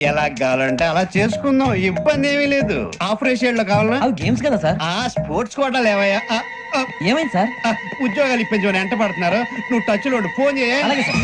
ఎలా కావాలంటే అలా చేసుకుందాం, ఇబ్బంది ఏమీ లేదు. ఆపరేషన్లు కావాలన్నా అవి గేమ్స్ కదా సార్. స్పోర్ట్స్ కోటా లేవయ్యా. ఏమైంది సార్? ఉద్యోగాలు ఇప్పించమని ఎంట పడుతున్నారు. నువ్వు టచ్ లో ఉండు, ఫోన్ చేయ. అలాగే sir.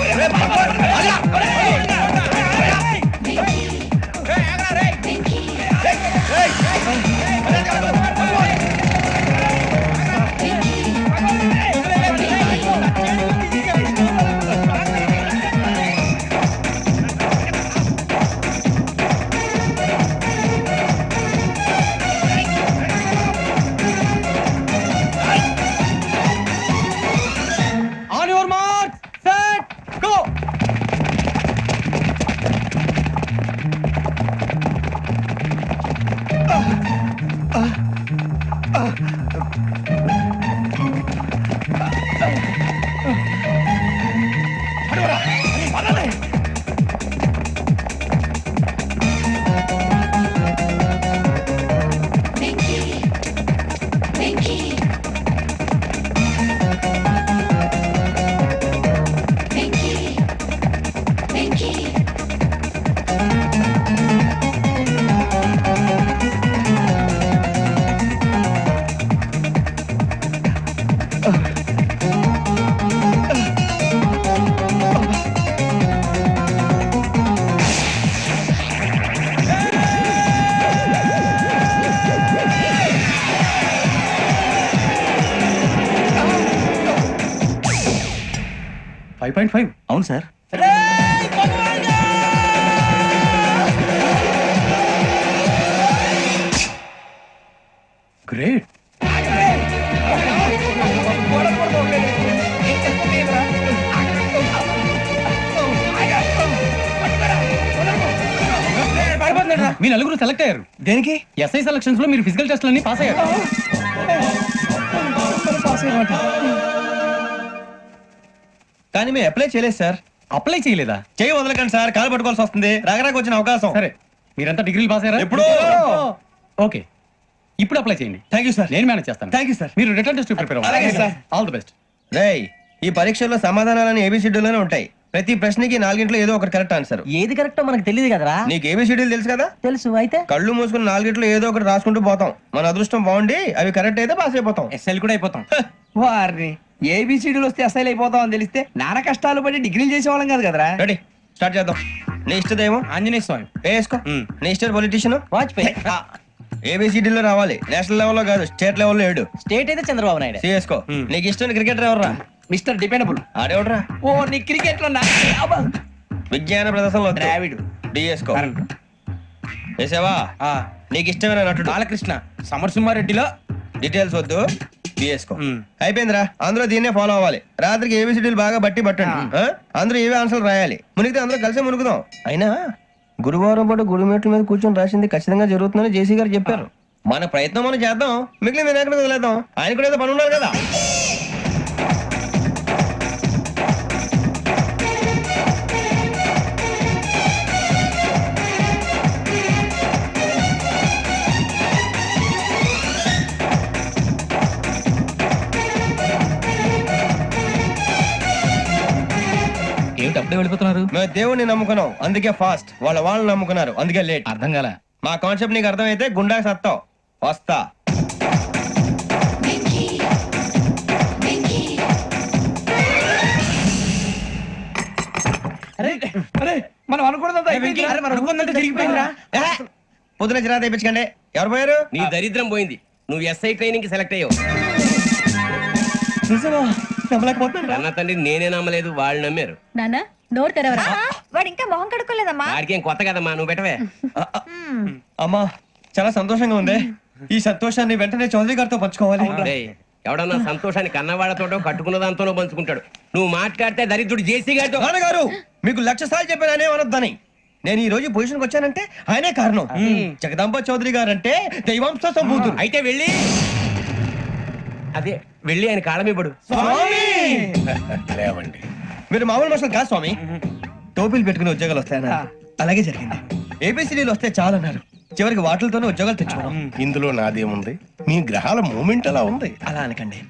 On your mark, set, go. $5.5. అవును సార్. గ్రేట్. మీ నలుగురు సెలెక్ట్ అయ్యారు. దేనికి? ఎస్ఐ సెలక్షన్స్ లో మీరు ఫిజికల్ టెస్ట్లన్నీ పాస్ అయ్యారు. కానీ మేము అప్లై చేయలేదు సార్. అప్లై చేయలేదా? చేయి వదలకండి సార్, కాలు పట్టుకోవాల్సి వస్తుంది. రాగరాకు వచ్చిన అవకాశం. సరే, మీరంతా డిగ్రీలు పాస్ అయ్యారా? ఎప్పుడో. ఓకే, ఇప్పుడు అప్లై చేయండి. Thank you sir. నేను మేనేజ్ చేస్తాను. Thank you sir. మీరు రిటర్న్ టెస్ట్ ప్రిపేర్ అలాగే సార్. All the best. రేయ్, ఈ పరీక్షల్లో సమాధానాలని ఏబిసిడ్యూల్లోనే ఉంటాయి. ప్రతి ప్రశ్నకి 4 ఏదో ఒకటి కరెక్ట్ ఆన్సర్. ఏది కరెక్టో మనకు తెలియదు కదరా. నీకు ఏబిసిడ్యూల్ తెలుసు కదా? తెలుసు. అయితే కళ్ళు మూసుకుని 4 ఏదో ఒకటి రాసుకుంటూ పోతాం. మన అదృష్టం బాగుండి అవి కరెక్ట్ అయితే పాస్ అయిపోతాం. ఎస్ఎల్ కూడా అయిపోతాం. వారిని ఏబిసిడీలు వస్తే ఎస్ఐలు అయిపోతాం అని తెలిస్తే నాన్న కష్టాలు పడి డిగ్రీలు చేసేవాళ్ళం కాదు కదరా. రెడీ, స్టార్ట్ చేద్దాం. నీ ఇష్టదేమో ఆంజనేయ స్వామి. వేసుకో. నీ ఇష్ట పొలిటీషియన్ వాజ్పేయి. ఏబిసిడీలో రావాలి. నేషనల్ లెవెల్లో కాదు, స్టేట్ లెవెల్లో 7. స్టేట్ అయితే చంద్రబాబు నాయుడు. సిఎస్కో. నీకు ఇష్టం క్రికెటర్ ఎవర్రా? Mister dependable. ఆడేవడరా? ఓ నీ క్రికెట్ లో విజ్ఞాన ప్రదర్శనలో ద్రావిడు. డిఎస్కో. వేసావా? నీకు ఇష్టమైన నటుడు? బాలకృష్ణ. సమర్సింహారెడ్డిలో డీటెయిల్స్ వద్దు, బిఎస్కో. అయిపోయిందిరా. అందరూ దీన్నే ఫాలో అవ్వాలి. రాత్రికి ఏబిసిడీలు బాగా బట్టి పట్టండి. అందరూ ఏవే ఆన్సర్లు రాయాలి. మునిగితే అందరూ కలిసే మునుగుదాం. అయినా గురువారం పాటు గురుమేట్ల మీద కూర్చొని రాసింది ఖచ్చితంగా జరుగుతుందని జేసీ గారు చెప్పారు. మన ప్రయత్నం మనం చేద్దాం, మిగిలిన నేను ఎక్కడ వదిలేద్దాం. ఆయన కూడా ఏదో పని ఉన్నారు కదా. ఏమిటి అప్పుడే వెళ్ళిపోతున్నారు? మేము దేవుడిని నమ్ముకున్నాం, అందుకే ఫాస్ట్. వాళ్ళని నమ్ముకున్నారు, అందుకే లేట్. అర్థం కాల. మా కాన్సెప్ట్ నీకు అర్థమైతే గుండా సత్తావు. వస్తా. మనం అనుకున్నదంతా జరిగిపోయిందిరా. పొద్దున చిరా తెప్పించకండి. ఎవరు పోయారు? నీ దరిద్రం పోయింది. నువ్వు ఎస్ఐ ట్రైనింగ్ కి సెలెక్ట్ అయ్యావు. అన్న తండ్రి నేనే నమ్మలేదు, వాళ్ళు నమ్మారు. నానా నోరు తెరవరా. వాడు ఇంకా మొహం కడుక్కోలేదమ్మా. వాడికి ఏం కొత్త కదమ్మా, నువ్వు పెట్టవే. అమ్మా, చాలా సంతోషంగా ఉంది. ఈ సంతోషాన్ని వెంటనే చౌదరి గారితో పంచుకోవాలి. డేయ్, ఎవడన్నా సంతోషాన్ని కన్నవాళ్లతోటో కట్టుకున్న దాంతోనో పంచుకుంటాడు. నువ్వు మాట్లాడితే దరిద్రుడు జేసీ గారితో. నాన్నగారు, మీకు 1,00,000 సార్లు చెప్పాను ఆయనే అనొద్దని. నేను ఈ రోజు పొజిషన్కి వచ్చానంటే ఆయనే కారణం. జగదాంబ చౌదరి గారు అంటే దైవాంశ సంభూతుడు. అయితే వెళ్ళి అదే వెళ్ళి ఆయన కాళ్ళ మీద పడు. లేవండి, మీరు మామూలు మనుషులు కాదు స్వామి. టోపీలు పెట్టుకుని ఉద్యోగాలు వస్తాయన్నా, అలాగే జరిగింది. ఏబిసిడీలు వస్తే చాలన్నారు, చివరికి వాటిలతోనే ఉద్యోగాలు తెచ్చుకున్నాం. ఇందులో నాదేముంది? మీ గ్రహాల మూమెంట్ అలా ఉంది. అలా అనకండి,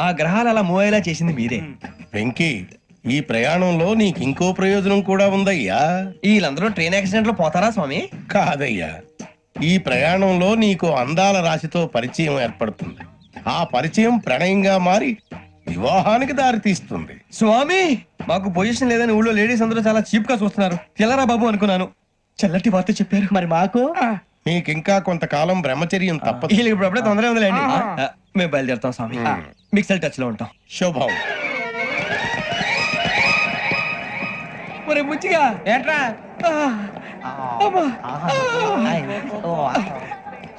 ఆ గ్రహాలు అలా మూవ్ అయ్యేలా చేసింది మీరే. వెంకీ, ఈ ప్రయాణంలో నీకు ఇంకో ప్రయోజనం కూడా ఉందయ్యా. వీళ్ళందరూ ట్రైన్ యాక్సిడెంట్ లో పోతారా స్వామి? కాదయ్యా, ఈ ప్రయాణంలో నీకు అందాల రాశితో పరిచయం ఏర్పడుతుంది. ఆ పరిచయం ప్రణయంగా మారి వివాహానికి దారితీస్తుంది. స్వామి మాకు పొజిషన్ లేదని ఊళ్ళో లేడీస్ అందరూ చాలా చీప్ గా చూస్తున్నారు. తెల్లరా బాబు అనుకున్నాను. చల్లటి వార్త చెప్పారు. మరి మాకు నీకింకా కొంతకాలం బ్రహ్మచర్యం తప్పదు. వీళ్ళకి ఇప్పుడు అప్పుడే తొందరగా ఉందిలేండి. మేము బయలుదేరుతాం స్వామి. మిక్సెల్ టచ్ లో ఉంటాం. శుభం. ఒరే బుచ్చిగా ఏంట్రా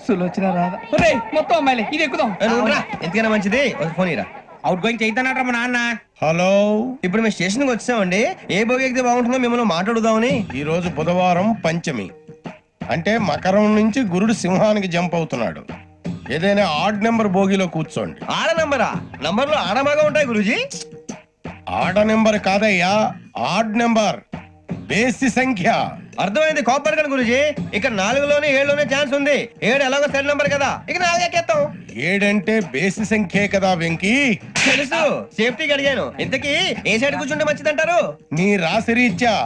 సులోచన రాదా? ఒరే మొత్తం అమ్మాయిలే, ఇది ఎక్కుదాం. ఏ, నువ్వు రా. ఎందుకైనా మంచిది ఒక ఫోన్ ఇరా. అవుట్ గోయింగ్ చేద్దానట్రా మా నాన్న. హలో, ఇప్పుడు మేము స్టేషన్ కి వచ్చామండి. ఏ బోగి ఎక్కితే బాగుంటుందో మిమ్మల్ని మాట్లాడుదామని. ఈ రోజు బుధవారం పంచమి, అంటే మకరం నుంచి గురుడు సింహానికి జంప్ అవుతున్నాడు. ఏదైనా ఆడ్ నెంబర్ బోగిలో కూర్చోండి. ఆడ నంబరా? నంబర్లు ఆడమాగా ఉంటాయి గురూజీ. ఆడ నెంబర్ కాదయ్యా, ఆడ్ నెంబర్, బేసి సంఖ్య. అర్థమైంది. కాపర్ కానీ గురూజీ, ఇక్కడ 4లోనే 7లోనే ఛాన్స్ ఉంది. 7 ఎలాగో సెల్ నంబర్ కదా, ఇక 4 ఎక్కేస్తాం. 7 అంటే బేసి సంఖ్యే కదా వెంకీ. తెలుసు, సేఫ్టీకి అడిగాను. ఇంతకీ ఏ సైడ్ కూర్చుంటే మంచిదంటారు? నీ రాశి రీత్యా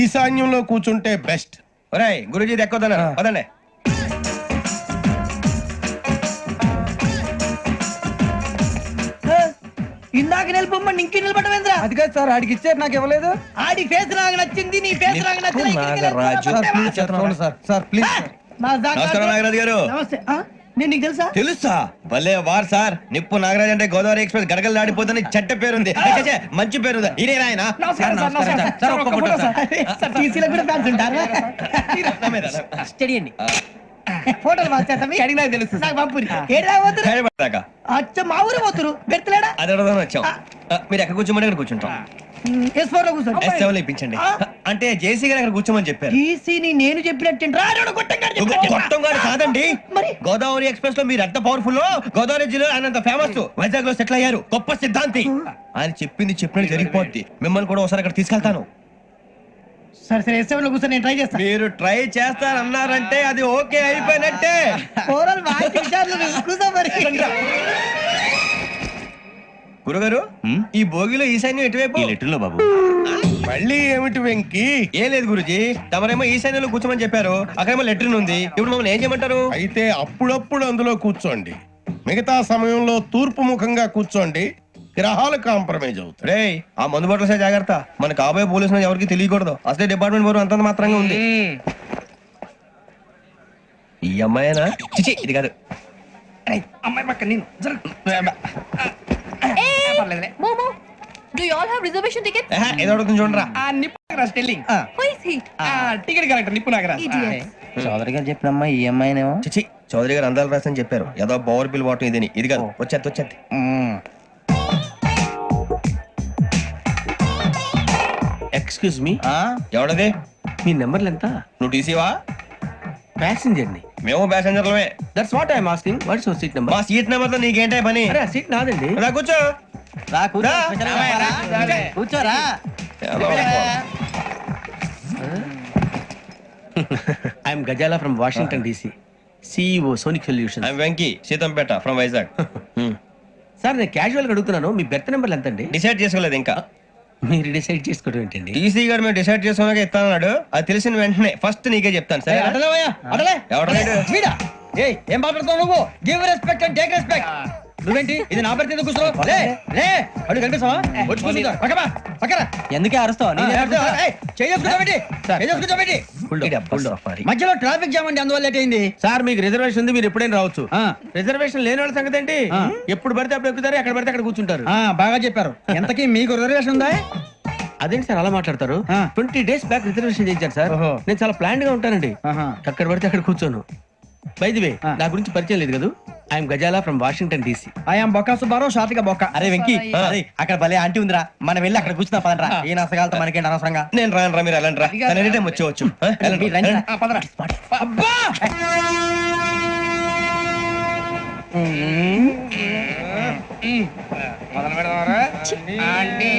ఈశాన్యంలో కూర్చుంటే బెస్ట్. ఒరేయ్ గురూజీ దెక్కొద్దన్నారు. పదండి. ఇందాక నిలబొమ్మని ఇంకే నిలబడమేంద్రా? అది కాదు సార్, ఆడికి ఇచ్చారు నాకు ఇవ్వలేదు. ఆడి ఫేస్ నాకు నచ్చింది, నీ ఫేస్ నాకు నచ్చింది. నాగరాజు. Sir please. నమస్కారం నాగరాజు గారు. నమస్తే. నేను నీకు తెలుసా? తెలుసా? భలే వార్ సార్. నిప్పు నాగరాజ్ అంటే గోదావరి ఎక్స్ప్రెస్ గడగలు దాడిపోతుంది చెట్ట పేరుంది. ఛే, మంచి పేరుంది. ఇదే ఆయన. నమస్కారం సార్, నమస్కారం సార్. ఒక్క ఫోటో సార్. సార్ టీసీలో కూడా ఫ్యాన్స్ ఉంటారా? స్టడీ అండి. ఫోటోలు మార్చేస్తాం. అడిగినా తెలుసు నాకు పంపురి. ఏడా పోతురు? హైదరాబాద్ అచ్చ మా ఊరు పోతురు. బెర్తలేడా? అది అడగదామని వచ్చాం. మీరు ఎక్కడ కూర్చోమని అక్కడ కూర్చుంటాం. S4 లో కూర్చోండి. S7 లో ఇప్పించండి. అంటే జేసీ గారు అక్కడ కూర్చోమని చెప్పారు. టీసీని నేను చెప్పినట్టు గొప్పం గారు కాదండి. మరి? గోదావరి ఎక్స్ప్రెస్ లో మీరు ఎంత పవర్ఫుల్, గోదావరి జిల్లా ఆయన ఫేమస్. వైజాగ్ లో సెటిల్ అయ్యారు. గొప్ప సిద్ధాంతి. ఆయన చెప్పింది చెప్పినట్టు జరిగిపోద్ది. మిమ్మల్ని కూడా ఒకసారి అక్కడ తీసుకెళ్తాను. సరే సరే S7 లో కూర్చొని నేను ట్రై చేస్తాను. మీరు ట్రై చేస్తారన్నారంటే అది ఓకే అయిపోయినట్టే. ఓవరాల్ వాటి విషయాలు కూర్చో మరి. గురుగారు, ఈ భోగిలో ఈశాన్యం ఎటువైపు? బాబు మళ్ళీ ఏమిటి వెంకీ? ఏం లేదు గురుజీ, తమరేమో ఈశాన్యంలో కూర్చోమని చెప్పారు. అక్కడేమో లెట్రిన్ ఉంది. ఇప్పుడు మమ్మల్ని ఏం చేయమంటారు? అయితే అప్పుడప్పుడు అందులో కూర్చోండి. మిగతా సమయంలో తూర్పు ముఖంగా కూర్చోండి. గ్రహాలు కాంప్రమైజ్ అవుతాయి. రే, ఆ మందు బాటలసే జాగ్రత్త. మన కాబోయే పోలీసులు ఎవరికి తెలియకూడదు. అసలే డిపార్ట్మెంట్ బోరు అంతంత మాత్రంగా ఉంది. ఈ అమ్మాయినా? చిచి, ఇది కాదు. అమ్మాయి పక్క నేను Momo, do you all have reservation tickets? ఏదో అడుగుతుంది చూడరా. నిప్పు Nagaraj telling. Who is he? Ticket correct నిప్పు నాగరాజ్. Idiots. చౌదరి గారు చెప్పినమ్మా ఈ అమ్మాయినేమో. చిచి, చౌదరి గారు అందాలు రాసని చెప్పారు. ఏదో పవర్ బిల్ వాటం ఇదని. ఇది కాదు. వచ్చేది. Excuse me, ఎవడది? మీ నెంబర్లు ఎంత? నువ్వు టీసీవా? ప్యాసింజర్ ని. మేము ప్యాసెంజర్లమే. That's what I'm asking. What's your seat number? మా సీట్ నెంబర్ తో నీకేంటే పని? అరే సీట్ నాదండి. రా కూర్చో. రా. కూర్చోరా. I'm Gazala from Washington DC, CEO Sonic Solution. I'm Venky, Seethampeta from Vizag. Sir నేను క్యాజువల్ గా అడుగుతున్నాను, మీ బెర్త్ నెంబర్లు ఎంత అండి? డిసైడ్ చేసుకోలేదు ఇంకా. మీరు డిసైడ్ చేసుకోవడం ఏంటండి? టీసీ గారు మేము డిసైడ్ చేసుకున్నాక ఇస్తానన్నాడు. అది తెలిసిన వెంటనే ఫస్ట్ నీకే చెప్తాను. సరే వీడా? ఏయ్, ఏం మాట్లాడుతావు నువ్వు? Give respect and take respect. నువ్వేంటి ఇది నా పరిస్థితి కూర్చో. లే లే, అడుగు కనిపిస్తావా? వచ్చి కూర్చుంటా. పక్కరా. ఎందుకే అరుస్తావు? మధ్యలో ట్రాఫిక్ జామ్ అండి, అందువల్ల లేట్ అయింది. సార్ మీకు రిజర్వేషన్ ఉంది, మీరు ఎప్పుడైనా రావచ్చు. రిజర్వేషన్ లేని వాళ్ళ సంగతి ఏంటి? ఎప్పుడు పడితే అప్పుడు ఎక్కుతారు, ఎక్కడ పడితే అక్కడ కూర్చుంటారు. బాగా చెప్పారు. ఎంతకీ మీకు రిజర్వేషన్ ఉందా? అదేంటి సార్ అలా మాట్లాడతారు? 20 days బ్యాక్ రిజర్వేషన్ చేయించారు సార్. నేను చాలా ప్లాన్డ్ గా ఉంటానండి. అక్కడ పడితే అక్కడ కూర్చోను. బై ది వే, నా గురించి పరిచయం లేదు కదా. I'm Gazala from Washington DC. I'm Bokka Subbarao, షాతిక బొక్క. అరే వెంకీ, అక్కడ భలే ఆంటీ ఉందిరా, మనం వెళ్ళి అక్కడ కూర్చున్నా పదరా. ఏ నసగాలతో మనకేంటి అనవసరంగా. నేను రాను, మీరు వెళ్ళండి రా. తను ఎనీ టైం వచ్చేవచ్చు. అబ్బా మొదలు పెడదామరా? ఆంటీ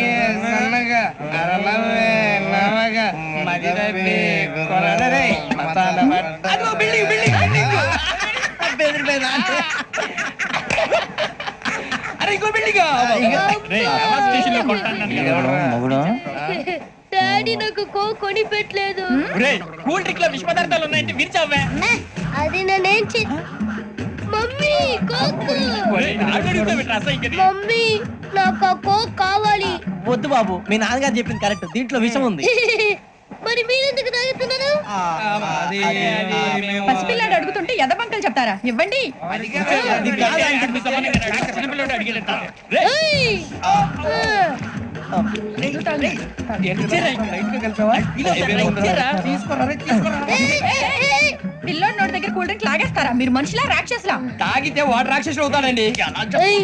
సన్నగా అరలవే నవగా మది తప్పి కొరడరే మతాల పట్ట. అదిగో బిల్డింగ్ బిల్డింగ్ బిల్డింగ్. అరే ఇంకో బిల్డింగ్. డాడీ నాకు కొని పెట్టలేదు. కూల్ డ్రింక్ లో విష పదార్థాలు ఉన్నాయంటే విరిచావే. అది నేనేం మమ్మీ కోక్. మమ్మీ నాకు ఆ కోక్ కావాలి. వద్దు బాబు, మీ నాన్నగారు చెప్పింది కరెక్ట్, దీంట్లో విషం ఉంది. మరి మీరెందుకు తాగుతున్నారు? పసిపిల్లాడు అడుగుతుంటే ఎదబంకలు చెప్తారా? ఇవ్వండి. ఏయ్! పిల్లోడి నోటి దగ్గర కూల్ డ్రింక్ లాగేస్తారా? మీరు మనుషులా రాక్షసులా? తాగితే వాడు రాక్షసుడు అవుతాడండి. ఏయ్!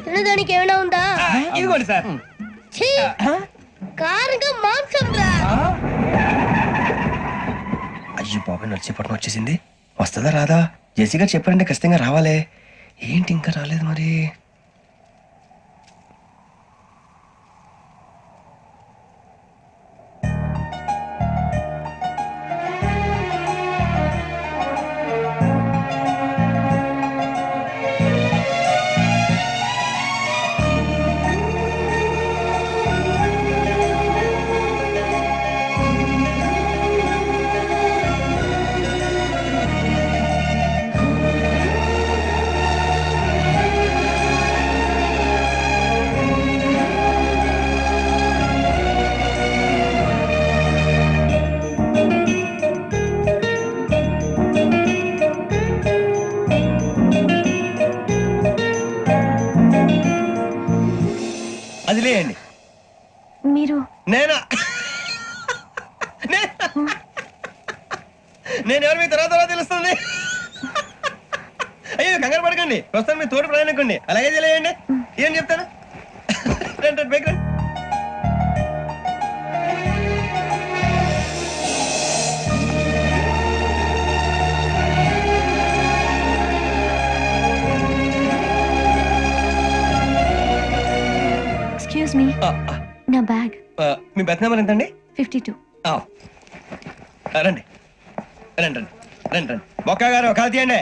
తినడానికి ఏమైనా ఉందా? ఇదిగోండి సార్. ఛీ! కారంగా మాంసం రా. అయ్యో బాబాయ్ నడిచేపట్నం వచ్చేసింది. వస్తుందా రాదా? జెసిగా చెప్పారంటే ఖచ్చితంగా రావాలే. ఏంటి ఇంకా రాలేదు మరి? అది లేయండి. మీరు నేనా? నేను ఎవరు మీ తర్వాత తెలుస్తుంది. అయ్యో కంగారు పడకండి, ప్రస్తుతం మీ తోటి ప్రయాణకండి. అలాగే తెలియండి. ఏం చెప్తాను? రండి రండి, బైక్ రండి. ఎక్స్క్యూజ్ మీ, నా బ్యాగ్. మీ బెత్ నెంబర్ ఎంతండి? 52. రండి రండి రండి రండి రండి. బొక్క గారు కాల్ తీయండి.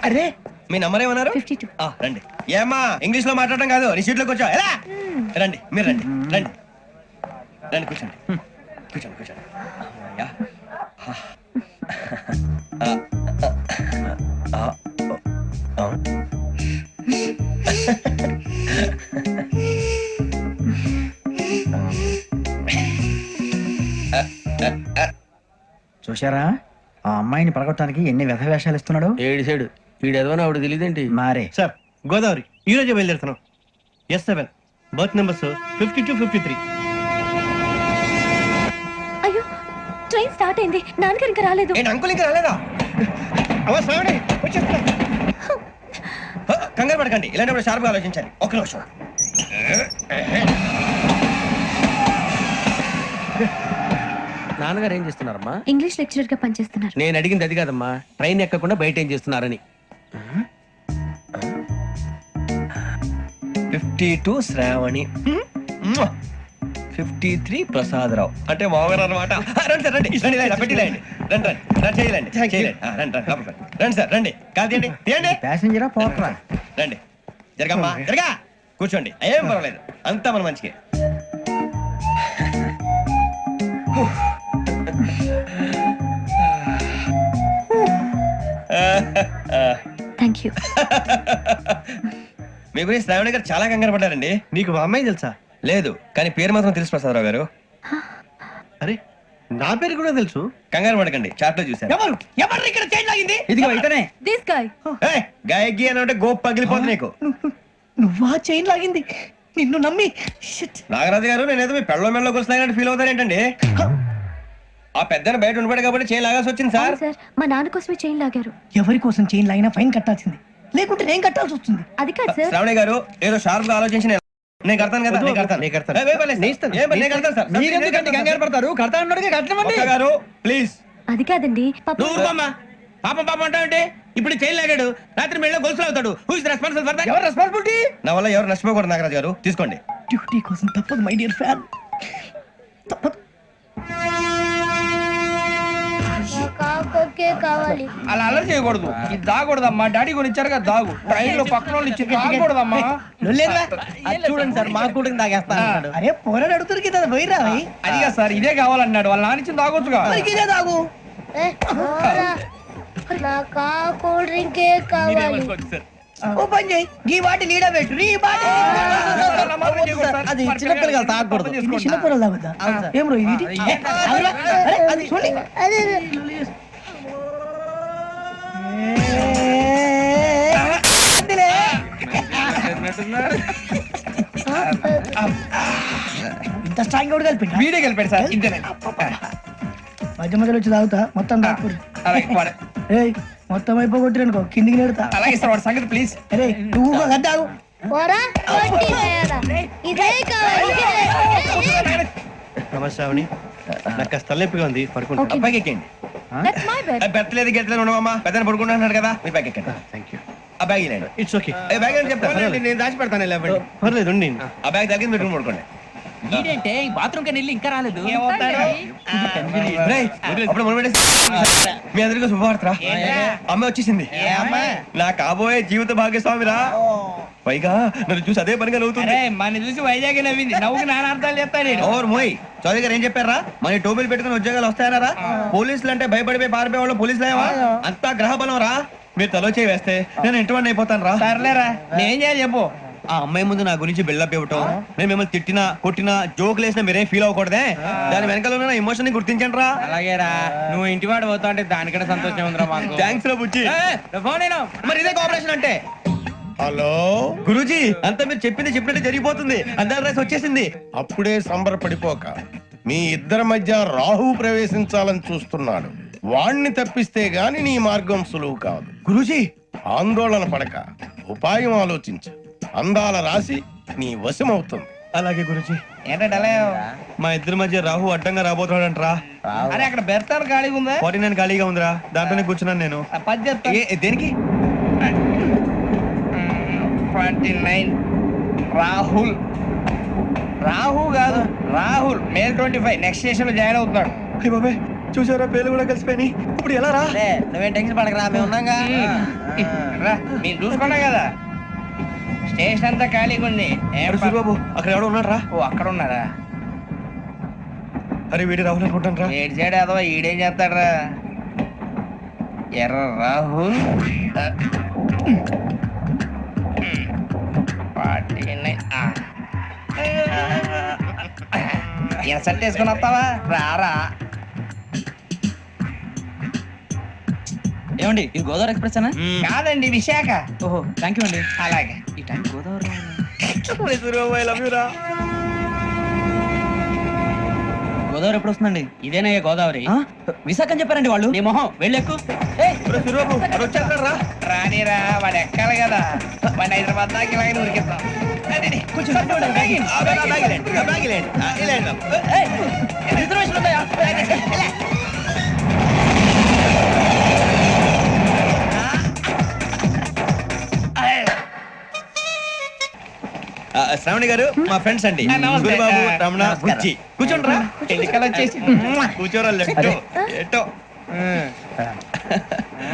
అరే మీ నంబర్ ఏమన్నారు? 52. రండి. ఏమ్మా ఇంగ్లీష్ లో మాట్లాడడం కాదు, నీ సీట్లో కూర్చో. ఎలా? రండి మీరు రండి రండి రండి, కూర్చోండి కూర్చోండి కూర్చోండి. యా. చూశారా ఆ అమ్మాయిని పడగొట్టడానికి ఎన్ని వ్యధ వేషాలు ఇస్తున్నాడు. ఏడు సైడు వీడు ఎదవని ఆవిడ తెలియదేంటి? మారే సార్ గోదావరి ఈ రోజే బయలుదేరుతున్నాం. S7 berth numbers 52, 53. అయ్యో, ట్రైన్ స్టార్ట్ అయింది. నాన్నగారు ఇంకా రాలేదు. ఏంటి అంకుల్ ఇంకా రాలేదా? కంగారు పడకండి, ఇలాంటప్పుడు షార్ప్గా ఆలోచించండి. ఒక్క నిమిషం. నాన్నగారు ఏం చేస్తున్నారమ్మా? ఇంగ్లీష్ లెక్చరర్ గా పనిచేస్తున్నారు. నేను అడిగింది అది కాదమ్మా, ట్రైన్ ఎక్కకుండా బయట ఏం చేస్తున్నారని. 52 శ్రావణి, 53 ప్రసాదరావు అంటే మామగారు అనమాట. రండి సార్ రండి రండి, ఇలా పెట్టి లేండి. రండి రండి రండి, చేయలేండి చేయలేండి. రండి రండి లోపలికి రండి. రండి సార్ రండి, కాదు తీయండి తీయండి. ప్యాసింజరా పోట్రా. రండి జరగమ్మా జరగా, కూర్చోండి. ఏం పర్వాలేదు, అంతా మన మంచికే. Thank you. మీ గురించి శ్రావణి గారు చాలా కంగారు పడ్డారండి. నీకు మా అమ్మాయి తెలుసా? లేదు, కానీ పేరు మాత్రం తెలుసు ప్రసాదరావు గారు. అరే నా పేరు కూడా తెలుసు. కంగారు పడకండి, చాట్ లో చూశాను. ఎవరు ఎవరు ఇక్కడ చైన్ లాగింది? ఇదిగో ఇతనే. This guy. గాయకి అని అంటే గోప్ పగిలిపోతుంది నీకు. నువ్వా చైన్ లాగింది? నిన్ను నమ్మి నాగరాజు గారు, నేనేదో మీ పెళ్ళ మెళ్ళలో కొలుస్తున్నానంటే ఫీల్ అవుతారు ఏంటండి? ఆ పెద్దని బయట ఉండిపోయాడు కాబట్టి చేయి లాగాల్సి వచ్చింది సార్. సార్, మా నాన్న కోసమే చైన్ లాగారు. ఎవరి కోసం చైన్ లాగినా ఫైన్ కట్టాల్సింది, లేకుంటే నేను కట్టాల్సి వస్తుంది. అది కాదు సార్. శ్రావణి గారు ఏదో షార్ప్ గా ఆలోచించి నేను కడతాను కదా. నేను కడతాను. నేను కడతాను. ఏ, ఏ, పర్లేదు. ఏం పర్లేదు, నేను కడతాను సార్. మీరెందుకంటే కంగారు పడతారు? కడతా ఉన్నాడుగా, కట్టమండి. ఒక్క గారు ప్లీజ్. అది కాదండి పాపం. నువ్వు ఊరుకోమ్మా. పాపం పాపం అంటావంటే ఇప్పుడు చైన్ లాగాడు, రాత్రి మెళ్ళ గొలుసులు అవుతాడు. Who is responsible for that? ఎవరు రెస్పాన్సిబిలిటీ? నా వల్ల ఎవరు నష్టపోకూడదు నాగరాజు గారు, తీసుకోండి. డ్యూటీ కోసం తప్పదు మై డియర్ ఫ్యాన్, తప్పదు. కాకొకే కావాలి. అలా అలర్ చేయకూడదు. ఇది దాగకూడదమ్మా. డాడీ కొని ఇచ్చారు కదా దాగు. ట్రైన్ లో పక్కన వాళ్ళు ఇచ్చి దాగకూడదమ్మా. చూడండి సార్ మా కూడా తాగేస్తా అరే పోరాడు అడుగుతారు కదా పోయిరా అదిగా సార్ ఇదే కావాలన్నాడు. వాళ్ళ నాన్న ఇచ్చింది తాగొచ్చుగా. ఇదే తాగు ఏ, పోరా. నాకు ఆ కూల్ డ్రింకే కావాలి. ఓ పని చేయి ఈ బాటి లీడ పెట్టు ఈ బాటి అది చిన్నపిల్లలు తాగకూడదు ఇది చిన్నపిల్లలు తాగుతా ఏం రో ఇది అది చూడండి అదే ఇంత స్ట్రాంగ్ కూడా కలిపి వీడే గెలిపాడు సార్. ఇంతేనండి. మధ్య మధ్యలో వచ్చి తాగుతా మొత్తం తాగుతుంది అలాగే వాడు- ఏయ్ మొత్తం అయిపోగొట్టిరనుకో కిందికి నేడుతా అలాగే సార్ వాడు సంగతి ప్లీజ్. అరే నువ్వు కద్దాగు పోరా, వడ్డీ తయారా. ఇదే కావాలి, ఇదే. నమస్తే ఆవిని నాకు కాస్త తలెప్పిగా ఉంది పడుకుంటా అబ్బాయికి ఎక్కండి. That's my bed. పెట్టలేదు గెట్టలేదు ఉండవమ్మా. పెద్దని పడుకుంటున్నాడు కదా మీ బ్యాగ్ ఎక్కండి. థ్యాంక్ యూ ఆ బ్యాగ్ ఇలాండి. ఇట్స్ ఓకే ఏ బ్యాగ్ అని చెప్తాను నేను దాచి పెడతాను లేవండి. పర్లేదు ఉండి ఆ బ్యాగ్ తగ్గింది పెట్టుకుని పడుకోండి. ఏంటంటే బాత్రూమ్ కని వెళ్ళి ఇంకా రాలేదు రేయ్, అప్పుడు మొదలు పెట్టేసి. మీ అందరికీ శుభవార్తరా. అమ్మ వచ్చేసింది. నా కాబోయే జీవిత భాగ్యస్వామిరా. పైగా నన్ను చూసి అదే పనిగా నవ్వుతుంది. మన చూసి వైజాగ్ నవ్వింది. నవ్వుకి నాన్న అర్థాలు చెప్తాడు. ఓర్ మోయ్ చౌదరి గారు ఏం చెప్పారా? మన టోబీలు పెట్టుకుని ఉద్యోగాలు వస్తాయనరా? పోలీసులు అంటే భయపడిపోయి పారిపోయే వాళ్ళు పోలీసులేవా? అంతా గ్రహ బలం రా. మీరు తలో చేయి వేస్తే నేను ఇంటివాడిని అయిపోతాను రా. సర్లేరా నేం చేయాలి చెప్పు. ఆ అమ్మాయి ముందు నా గురించి బిల్డప్ ఇవ్వటం, నేను మిమ్మల్ని తిట్టినా కొట్టినా జోకులు వేసినా మీరేం ఫీల్ అవ్వకూడదే. దాని వెనకాల ఉన్న ఎమోషన్ ని గుర్తించండి రా. అలాగేరా నువ్వు ఇంటివాడు పోతా అంటే దానికంటే సంతోషం ఉందిరా మాకు. థ్యాంక్స్ రా బుజ్జి. ఫోన్ అయినా మరి ఇదే కోఆపరేషన్ అంటే. హలో, గురూజీ అంతా మీరు చెప్పింది చెప్పినట్టు జరిగిపోతుంది. అందరి రైస్ వచ్చేసింది. అప్పుడే సంబరపడిపోక. మీ ఇద్దరి మధ్య రాహు ప్రవేశించాలని చూస్తున్నాడు. వాణ్ణి తప్పిస్తే గాని నీ మార్గం సులువు కాదు. గురూజీ ఆందోళన పడక ఉపాయం ఆలోచించు. అందాల రాశి నీ వశమవుతుంది. అలాగే గురూజీ. ఏంటంటే మా ఇద్దరి మధ్య రాహు అడ్డంగా రాబోతున్నాడంట్రా. అరే అక్కడ బెర్తాను ఖాళీగా ఉందా? 49 ఖాళీగా ఉందిరా. దాంట్లోనే కూర్చున్నాను నేను. పది చెప్తా. దేనికి? 29 రాహుల్. రాహు కాదు రాహుల్. మే 25 నెక్స్ట్ స్టేషన్ లో జాయిన్ అవుతున్నాడు. అయ్య బాబాయ్ చూసారా పేర్లు కూడా కలిసిపోయినాయి. ఇప్పుడు ఎలా రా? నువ్వేం టెన్షన్ పడకరా మేము ఉన్నాగా రా మీరు చూసుకున్నా కదా స్టేషన్ అంతా ఖాళీగా ఉంది. ఏం ప- సూరిబాబు అక్కడ ఎవడో ఉన్నాడు రా. ఓ అక్కడ ఉన్నారా? అరే వీడి రాహుల్ అనుకుంటాను రా. ఏడు సైడ్ ఏదో ఈడేం చేస్తాడరా? ఎర్ర రాహుల్ 49. ఇన్సర్ట్ వేసుకుని వస్తావా? రారా. ఏమండి ఇది గోదావరి ఎక్స్ప్రెస్ అనా? కాదండి విశాఖ. ఓహో థ్యాంక్ యూ అండి. అలాగే ఈ time Godavari Suribabu I love you రా. గోదావరి ఎప్పుడు వస్తుందండి? ఇదేనయ్య గోదావరి. విశాఖ అని చెప్పారండి వాళ్ళు. నీ మొహం వెళ్ళెక్కు. సూరిబాబు అక్కడ వచ్చేస్తాడు రా. రానిరా వాడు ఎక్కాలి కదా. వాడిని హైదరాబాద్ దాకా ఇలాగే ఉరికిస్తాం. కొంచెం ఆ బ్యాగ్ ఇలాండి. ఆ బ్యాగ్ ఇలాండి. ఇలాండి. రిజర్వేషన్ ఉందా? శ్రావణి గారు మా ఫ్రెండ్స్ అండి. నమస్తే. సూరిబాబు, రమణ, బుజ్జి. కూర్చోండి రా. ఎన్నికలు వచ్చేసి కూర్చోరా. లెట్టో ఎట్టో.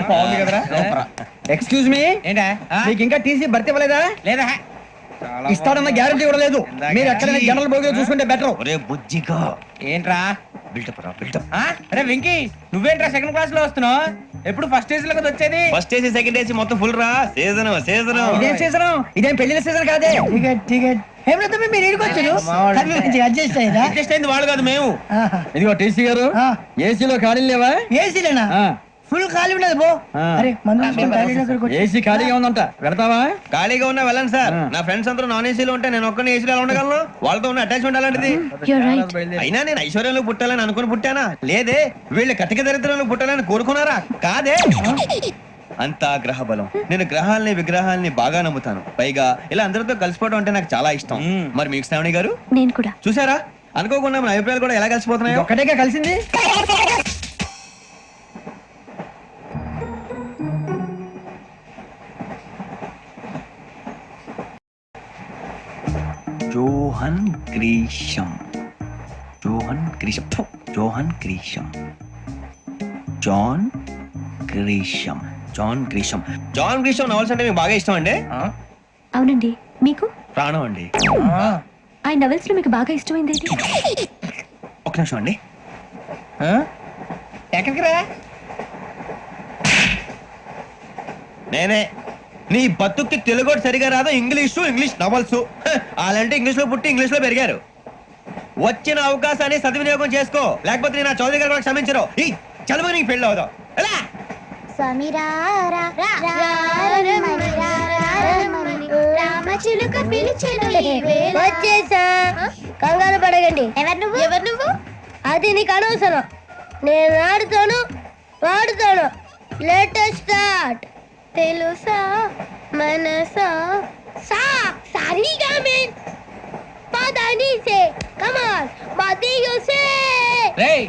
బాగుంది కదరా? ఎక్స్క్యూజ్ మీ, ఏంటా? మీకు ఇంకా టీసీ భర్తీ ఇవ్వలేదా? లేదా ఇస్తాడన్న గ్యారంటీ కూడా లేదు. మీరు ఎక్కడైనా జనరల్ బోగిలో చూసుకుంటే బెటర్. ఒరే బుజ్జిగా ఏంట్రా? బిల్డప్ రా బిల్డప్. అరే వెంకీ నువ్వేంట్రా సెకండ్ క్లాస్ లో వస్తున్నావు? ఎప్పుడు ఫస్ట్ ఏజ్ లో కదా వచ్చేది? ఫస్ట్ ఏసీ సెకండ్ ఏసీ మొత్తం ఫుల్ రా. Season season. ఇదేం సీజన్? ఇదేం పెళ్లిన సీజన్ కాదే. టికెట్ టికెట్ ఏం లేదు మీరు ఇడికి వచ్చారు అడ్జస్ట్ అయ్యారా అడ్జస్ట్ అయింది వాళ్ళు కాదు మేము. ఇదిగో టీసీ గారు, ఏసీలో ఖాళీలు లేవా? ఏసీలేనా ఫుల్ ఖాళీ ఉండదు బో అరే మందు ఏసీ ఖాళీగా ఉందంట, వెళ్తావా? ఖాళీగా ఉన్నా వెళ్ళండి సార్. నా ఫ్రెండ్స్ అందరూ నాన్ ఏసీలో ఉంటే నేను ఒక్కనే ఏసీలో ఎలా ఉండగలను? వాళ్ళతో ఉన్న అటాచ్మెంట్ అలాంటిది. అయినా నేను ఐశ్వర్యంలో పుట్టాలని అనుకుని పుట్టానా? లేదే. వీళ్ళు కటిక దరిద్రంలో పుట్టాలని కోరుకున్నారా? కాదే. అంతా గ్రహ బలం. నేను గ్రహాలని విగ్రహాలని బాగా నమ్ముతాను. పైగా ఇలా అందరితో కలిసిపోవడం అంటే నాకు చాలా ఇష్టం. మరి మీకు శ్రావణి గారు నేను కూడా. చూసారా? అనుకోకుండా మన అభిప్రాయాలు కూడా ఎలా కలిసిపోతున్నాయో. ఒక్కటేగా కలిసింది. Johan Grisham, Johan Grisham, Johan Grisham, John Grisham. John Grisham novels అంటే మీకు బాగా ఇష్టం అండి? అవునండి, మీకు? ప్రాణం అండి. ఆయన నవెల్స్ లో మీకు బాగా ఇష్టమైంది ఏంటి? ఒక నిమిషం అండి. ఎక్కడికి రా? నేనే. నీ బతుక్కి తెలుగు సరిగా రాదు, ఇంగ్లీష్ నవల్స్. అలాంటి ఇంగ్లీష్ లో పుట్టి ఇంగ్లీష్ లో పెరిగారు. వచ్చిన అవకాశాన్ని సద్వినియోగం చేసుకో, లేకపోతే నేను నా చౌదరి గారు కూడా క్షమించరు. ఈ చదువు నీకు పెళ్ళి అవుదాం. ఎలా? వచ్చేసా, కంగారు పడగండి. ఎవరు నువ్వు? అది నీకు అనవసరం. నేను ఆడుతాను, వాడుతాను. Latest start. తెలుసా మనసా సా సారీగా మెన్ పదని సే కమాన్ మదియో సే. రేయ్,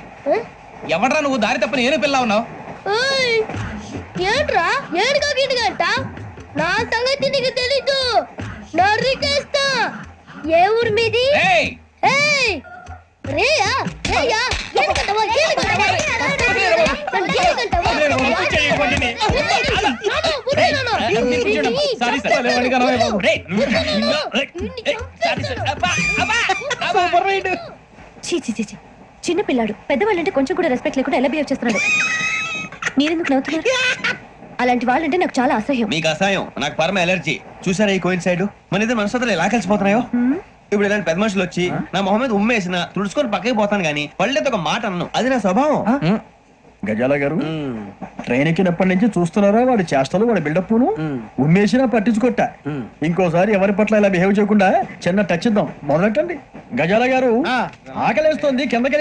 ఎవడ్రా నువ్వు? దారి తప్ప నేను పిల్ల ఉన్నావు. ఓయ్ ఏంట్రా ఏడుగా గిడుగంట? నా సంగతి నీకు తెలీదు. నరికేస్తా. ఏ ఊరు మీది? రేయ్, ఏయ్ రేయా రేయా ఏడుగంటవా ఏడుగంటవా సారీ సార్. చీ చీ చీ చీ. చిన్న పిల్లాడు, పెద్దవాళ్ళంటే కొంచెం కూడా రెస్పెక్ట్ లేకుండా ఎలా బిహేవ్ చేస్తున్నాడు. మీరెందుకు నవ్వుతున్నారు? అలాంటి వాళ్ళంటే నాకు చాలా అసహ్యం. మీకు అసహాయం, నాకు పరమ ఎలర్జీ. చూసారా ఈ కోయిన్ సైడ్? మన ఇద్దరు మనసులో ఎలా కలిసిపోతున్నాయో. ఇప్పుడు ఇలాంటి పెద్ద మనుషులు వచ్చి నా మొహం మీద ఉమ్మేసిన తుడుచుకొని పక్కకి పోతాను కానీ పళ్ళేతో ఒక మాట అన్ను. అది నా స్వభావం. గజాల గారు, ట్రైన్ ఎక్కినప్పటి నుంచి చూస్తున్నారా వాడి చేష్టలు, వాడి బిల్డప్ ఉమ్మేసినా పట్టించుకోట. ఇంకోసారి ఎవరి పట్ల ఇలా బిహేవ్ చేయకుండా చిన్న టచ్ ఇద్దాం. మొదలెట్టండి. గజాల గారు, ఆకలేస్తోంది, కిందకి